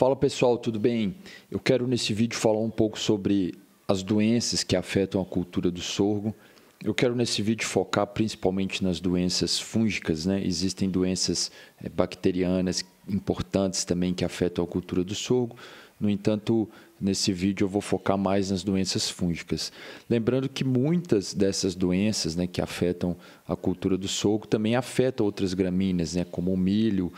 Fala pessoal, tudo bem? Eu quero nesse vídeo falar um pouco sobre as doenças que afetam a cultura do sorgo. Eu quero nesse vídeo focar principalmente nas doenças fúngicas, né? Existem doenças bacterianas importantes também que afetam a cultura do sorgo. No entanto, nesse vídeo eu vou focar mais nas doenças fúngicas. Lembrando que muitas dessas doenças, né, que afetam a cultura do sorgo também afetam outras gramíneas, né, como o milho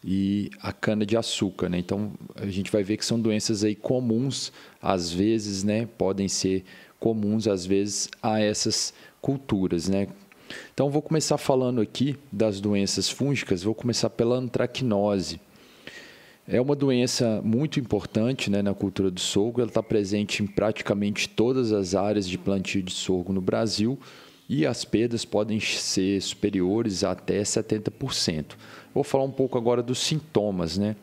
e a cana-de-açúcar, né? Então, a gente vai ver que são doenças aí comuns, às vezes, né? Podem ser comuns, às vezes, a essas culturas, né? Então, vou começar falando aqui das doenças fúngicas, vou começar pela antracnose. É uma doença muito importante, né, na cultura do sorgo, ela está presente em praticamente todas as áreas de plantio de sorgo no Brasil e as perdas podem ser superiores a até 70%. Vou falar um pouco agora dos sintomas, né?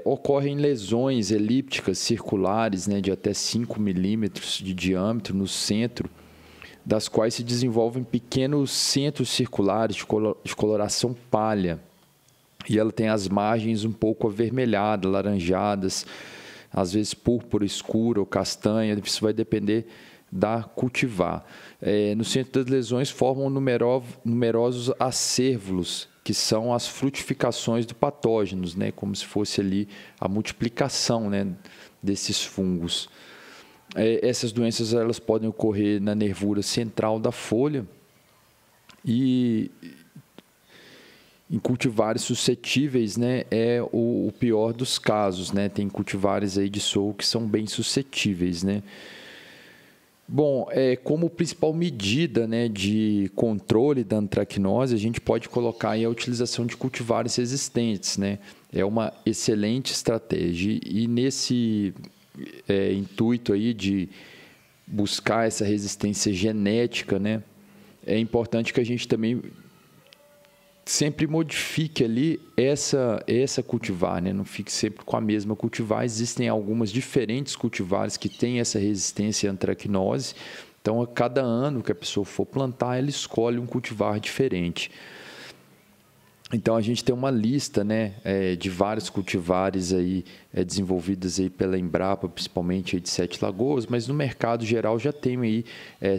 Ocorrem lesões elípticas circulares, né, de até 5 milímetros de diâmetro no centro, das quais se desenvolvem pequenos centros circulares de coloração palha. E ela tem as margens um pouco avermelhadas, laranjadas, às vezes púrpura escura ou castanha, isso vai depender da cultivar. No centro das lesões formam numerosos acérvulos, que são as frutificações do patógenos, né? Como se fosse ali a multiplicação, né, desses fungos. Essas doenças elas podem ocorrer na nervura central da folha e em cultivares suscetíveis, né, é o pior dos casos, né? Tem cultivares aí de sorgo que são bem suscetíveis, né? Bom, como principal medida, né, de controle da antracnose, a gente pode colocar aí a utilização de cultivares resistentes, né? É uma excelente estratégia e nesse intuito aí de buscar essa resistência genética, né, é importante que a gente também sempre modifique ali essa cultivar, né? Não fique sempre com a mesma cultivar. Existem algumas diferentes cultivares que têm essa resistência à antracnose. Então, a cada ano que a pessoa for plantar, ela escolhe um cultivar diferente. Então, a gente tem uma lista, né, de vários cultivares aí, desenvolvidas aí pela Embrapa, principalmente aí de Sete Lagoas, mas no mercado geral já tem aí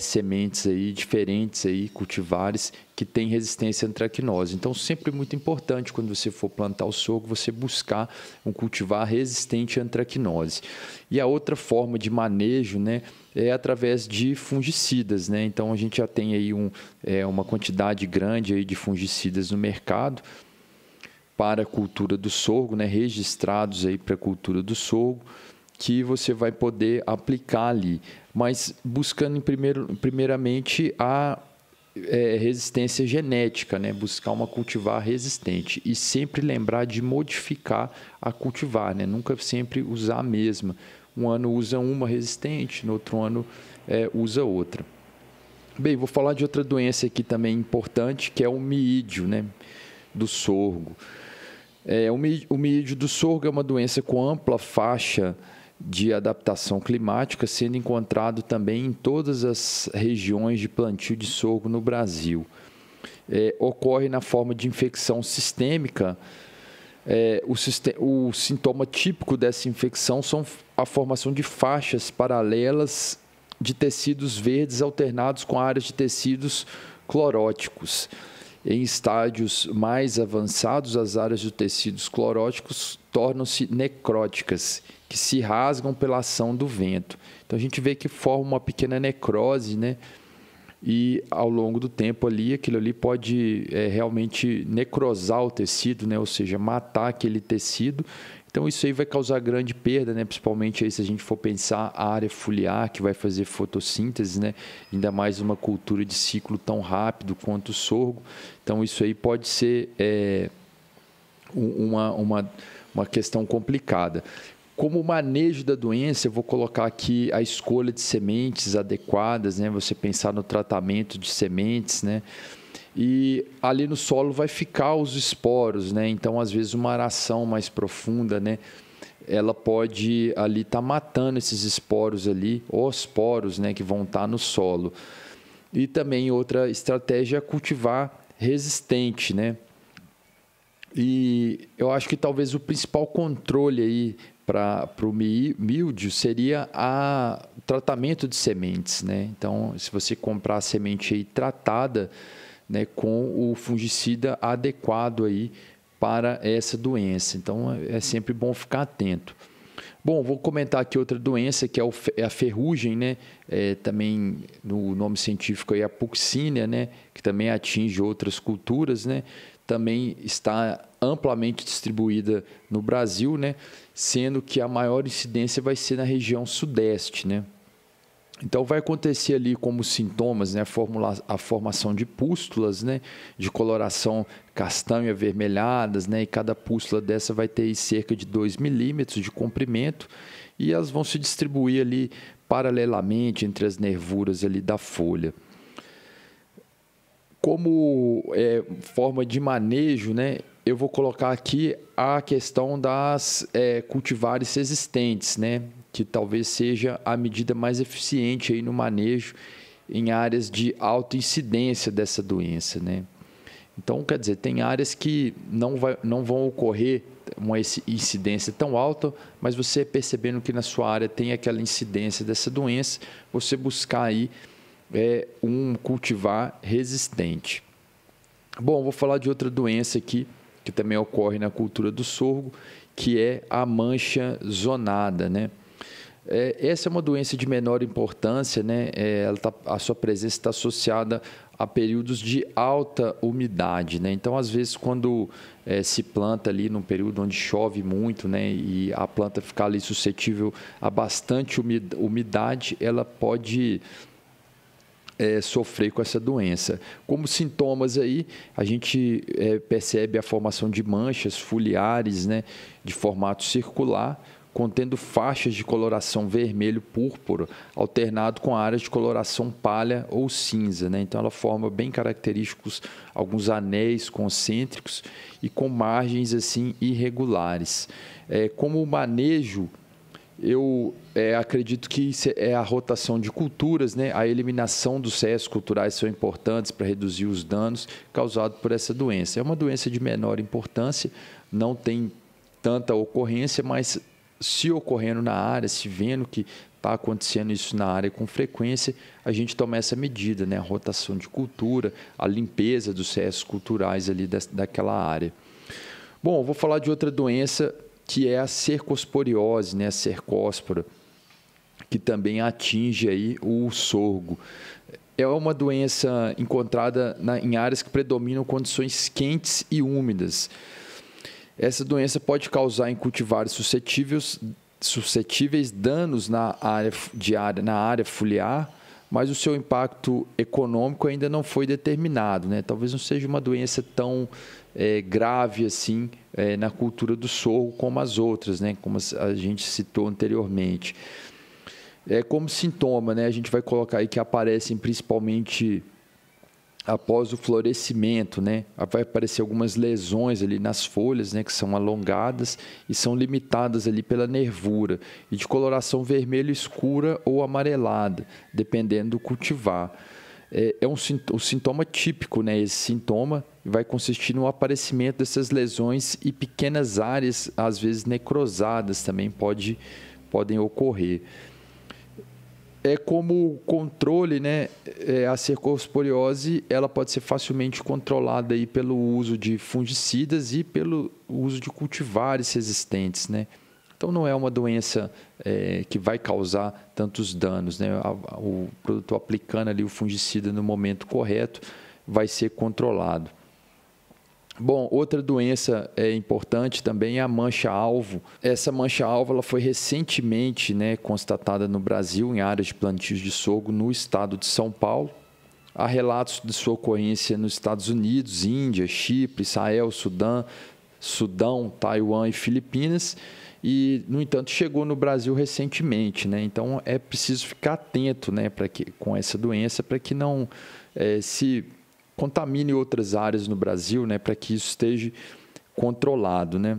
sementes aí diferentes, aí, cultivares que têm resistência à antracnose. Então, sempre muito importante quando você for plantar o sorgo, você buscar um cultivar resistente à antracnose. E a outra forma de manejo, né, é através de fungicidas, né? Então, a gente já tem aí uma quantidade grande aí de fungicidas no mercado para a cultura do sorgo, né? Registrados aí para a cultura do sorgo, que você vai poder aplicar ali. Mas buscando primeiramente a resistência genética, né? Buscar uma cultivar resistente e sempre lembrar de modificar a cultivar, né? Nunca sempre usar a mesma. Um ano usa uma resistente, no outro ano usa outra. Bem, vou falar de outra doença aqui também importante, que é o miídio, né, do sorgo. O miídio do sorgo é uma doença com ampla faixa de adaptação climática, sendo encontrado também em todas as regiões de plantio de sorgo no Brasil. Ocorre na forma de infecção sistêmica. O sintoma típico dessa infecção são a formação de faixas paralelas de tecidos verdes alternados com áreas de tecidos cloróticos. Em estádios mais avançados, as áreas de tecidos cloróticos tornam-se necróticas, que se rasgam pela ação do vento. Então, a gente vê que forma uma pequena necrose, né? E, ao longo do tempo ali, aquilo ali pode realmente necrosar o tecido, né? Ou seja, matar aquele tecido. Então, isso aí vai causar grande perda, né? Principalmente aí, se a gente for pensar a área foliar, que vai fazer fotossíntese, né? Ainda mais uma cultura de ciclo tão rápido quanto o sorgo. Então, isso aí pode ser uma questão complicada. Como manejo da doença, eu vou colocar aqui a escolha de sementes adequadas, né? Você pensar no tratamento de sementes, né? E ali no solo vai ficar os esporos, né? Então, às vezes, uma aração mais profunda, né, ela pode ali estar matando esses esporos ali, os poros, né, que vão estar no solo. E também outra estratégia é cultivar resistente, né? E eu acho que talvez o principal controle aí para o míldio seria o tratamento de sementes, né? Então, se você comprar a semente aí tratada, né, com o fungicida adequado aí para essa doença. Então, é sempre bom ficar atento. Bom, vou comentar aqui outra doença, que é a ferrugem, né? Também, no nome científico, é a Puccinia, né? Que também atinge outras culturas, né? Também está amplamente distribuída no Brasil, né? Sendo que a maior incidência vai ser na região sudeste, né? Então, vai acontecer ali como sintomas, né, a formação de pústulas, né, de coloração castanho avermelhadas, né, e cada pústula dessa vai ter cerca de 2 milímetros de comprimento e elas vão se distribuir ali paralelamente entre as nervuras ali da folha. Como forma de manejo, né, eu vou colocar aqui a questão das cultivares resistentes, né, que talvez seja a medida mais eficiente aí no manejo em áreas de alta incidência dessa doença, né? Então, quer dizer, tem áreas que não vão ocorrer uma incidência tão alta, mas você percebendo que na sua área tem aquela incidência dessa doença, você buscar aí um cultivar resistente. Bom, vou falar de outra doença aqui, que também ocorre na cultura do sorgo, que é a mancha zonada, né? Essa é uma doença de menor importância, né? A sua presença está associada a períodos de alta umidade, né? Então, às vezes, quando se planta ali num período onde chove muito, né? E a planta fica ali suscetível a bastante umidade, ela pode sofrer com essa doença. Como sintomas aí, a gente percebe a formação de manchas foliares, né? De formato circular, contendo faixas de coloração vermelho-púrpura, alternado com áreas de coloração palha ou cinza, né? Então, ela forma bem característicos alguns anéis concêntricos e com margens assim irregulares. Como o manejo, eu acredito que a rotação de culturas, né? A eliminação dos restos culturais são importantes para reduzir os danos causados por essa doença. É uma doença de menor importância, não tem tanta ocorrência, mas se ocorrendo na área, se vendo que está acontecendo isso na área com frequência, a gente toma essa medida, né? A rotação de cultura, a limpeza dos restos culturais ali daquela área. Bom, eu vou falar de outra doença que é a cercosporiose, né? A cercóspora, que também atinge aí o sorgo. É uma doença encontrada em áreas que predominam condições quentes e úmidas. Essa doença pode causar em cultivares suscetíveis danos na área foliar, mas o seu impacto econômico ainda não foi determinado, né? Talvez não seja uma doença tão grave assim na cultura do sorgo como as outras, né? Como a gente citou anteriormente. Como sintoma, né? A gente vai colocar aí que aparecem principalmente após o florescimento, né? Vai aparecer algumas lesões ali nas folhas, né? Que são alongadas e são limitadas ali pela nervura e de coloração vermelho escura ou amarelada, dependendo do cultivar. Um sintoma típico, né? Esse sintoma vai consistir no aparecimento dessas lesões e pequenas áreas, às vezes necrosadas, também podem ocorrer. Como controle, né? A cercosporiose ela pode ser facilmente controlada aí pelo uso de fungicidas e pelo uso de cultivares resistentes, né? Então, não é uma doença que vai causar tantos danos, né? O produtor aplicando ali o fungicida no momento correto vai ser controlado. Bom, outra doença importante também é a mancha-alvo. Essa mancha-alvo ela foi recentemente, né, constatada no Brasil, em áreas de plantios de sorgo no estado de São Paulo. Há relatos de sua ocorrência nos Estados Unidos, Índia, Chipre, Israel, Sudão, Taiwan e Filipinas. E, no entanto, chegou no Brasil recentemente, né? Então, é preciso ficar atento, né, com essa doença para que não se contamine outras áreas no Brasil, né, para que isso esteja controlado, né?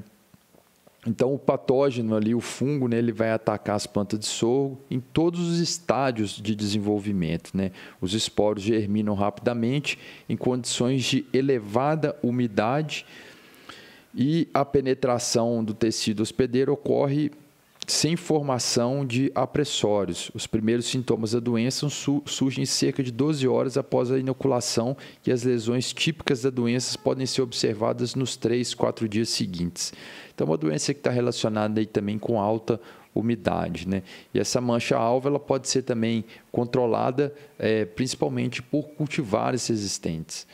Então, o patógeno ali, o fungo, né, ele vai atacar as plantas de sorgo em todos os estádios de desenvolvimento, né? Os esporos germinam rapidamente em condições de elevada umidade E a penetração do tecido hospedeiro ocorre sem formação de apressórios. Os primeiros sintomas da doença surgem cerca de 12 horas após a inoculação e as lesões típicas da doença podem ser observadas nos 3, 4 dias seguintes. Então, é uma doença que está relacionada aí também com alta umidade, né? E essa mancha-alva ela pode ser também controlada principalmente por cultivares resistentes.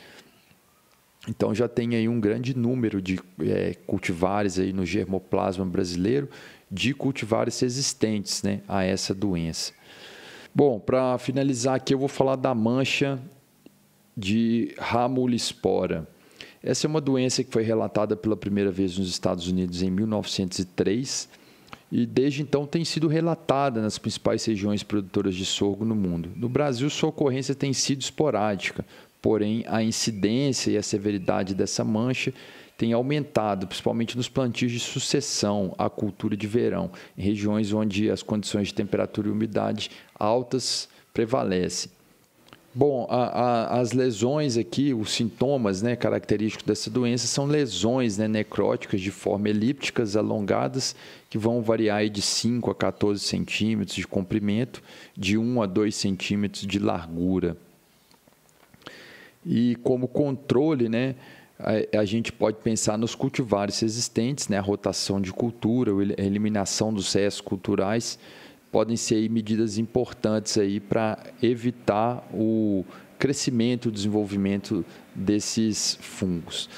Então, já tem aí um grande número de cultivares aí no germoplasma brasileiro, de cultivares resistentes, né, a essa doença. Bom, para finalizar aqui, eu vou falar da mancha de Hamulispora. Essa é uma doença que foi relatada pela primeira vez nos Estados Unidos em 1903 e desde então tem sido relatada nas principais regiões produtoras de sorgo no mundo. No Brasil, sua ocorrência tem sido esporádica, porém a incidência e a severidade dessa mancha tem aumentado, principalmente nos plantios de sucessão à cultura de verão, em regiões onde as condições de temperatura e umidade altas prevalecem. Bom, as lesões aqui, os sintomas, né, característicos dessa doença são lesões, né, necróticas de forma elípticas, alongadas, que vão variar aí de 5 a 14 centímetros de comprimento, de 1 a 2 centímetros de largura. E como controle, né, a gente pode pensar nos cultivares resistentes, né, a rotação de cultura, a eliminação dos restos culturais, podem ser aí medidas importantes aí para evitar o crescimento, o desenvolvimento desses fungos.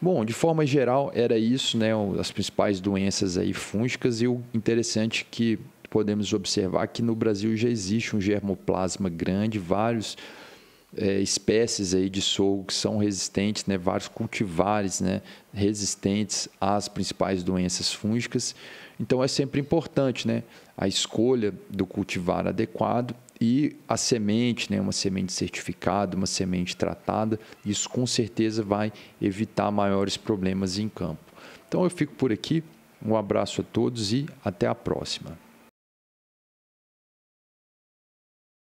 Bom, de forma geral, era isso, né, as principais doenças aí fúngicas, e o interessante é que podemos observar que no Brasil já existe um germoplasma grande, vários espécies aí de sorgo que são resistentes, né, vários cultivares, né, resistentes às principais doenças fúngicas. Então, é sempre importante, né, a escolha do cultivar adequado e a semente, né, uma semente certificada, uma semente tratada. Isso, com certeza, vai evitar maiores problemas em campo. Então, eu fico por aqui. Um abraço a todos e até a próxima.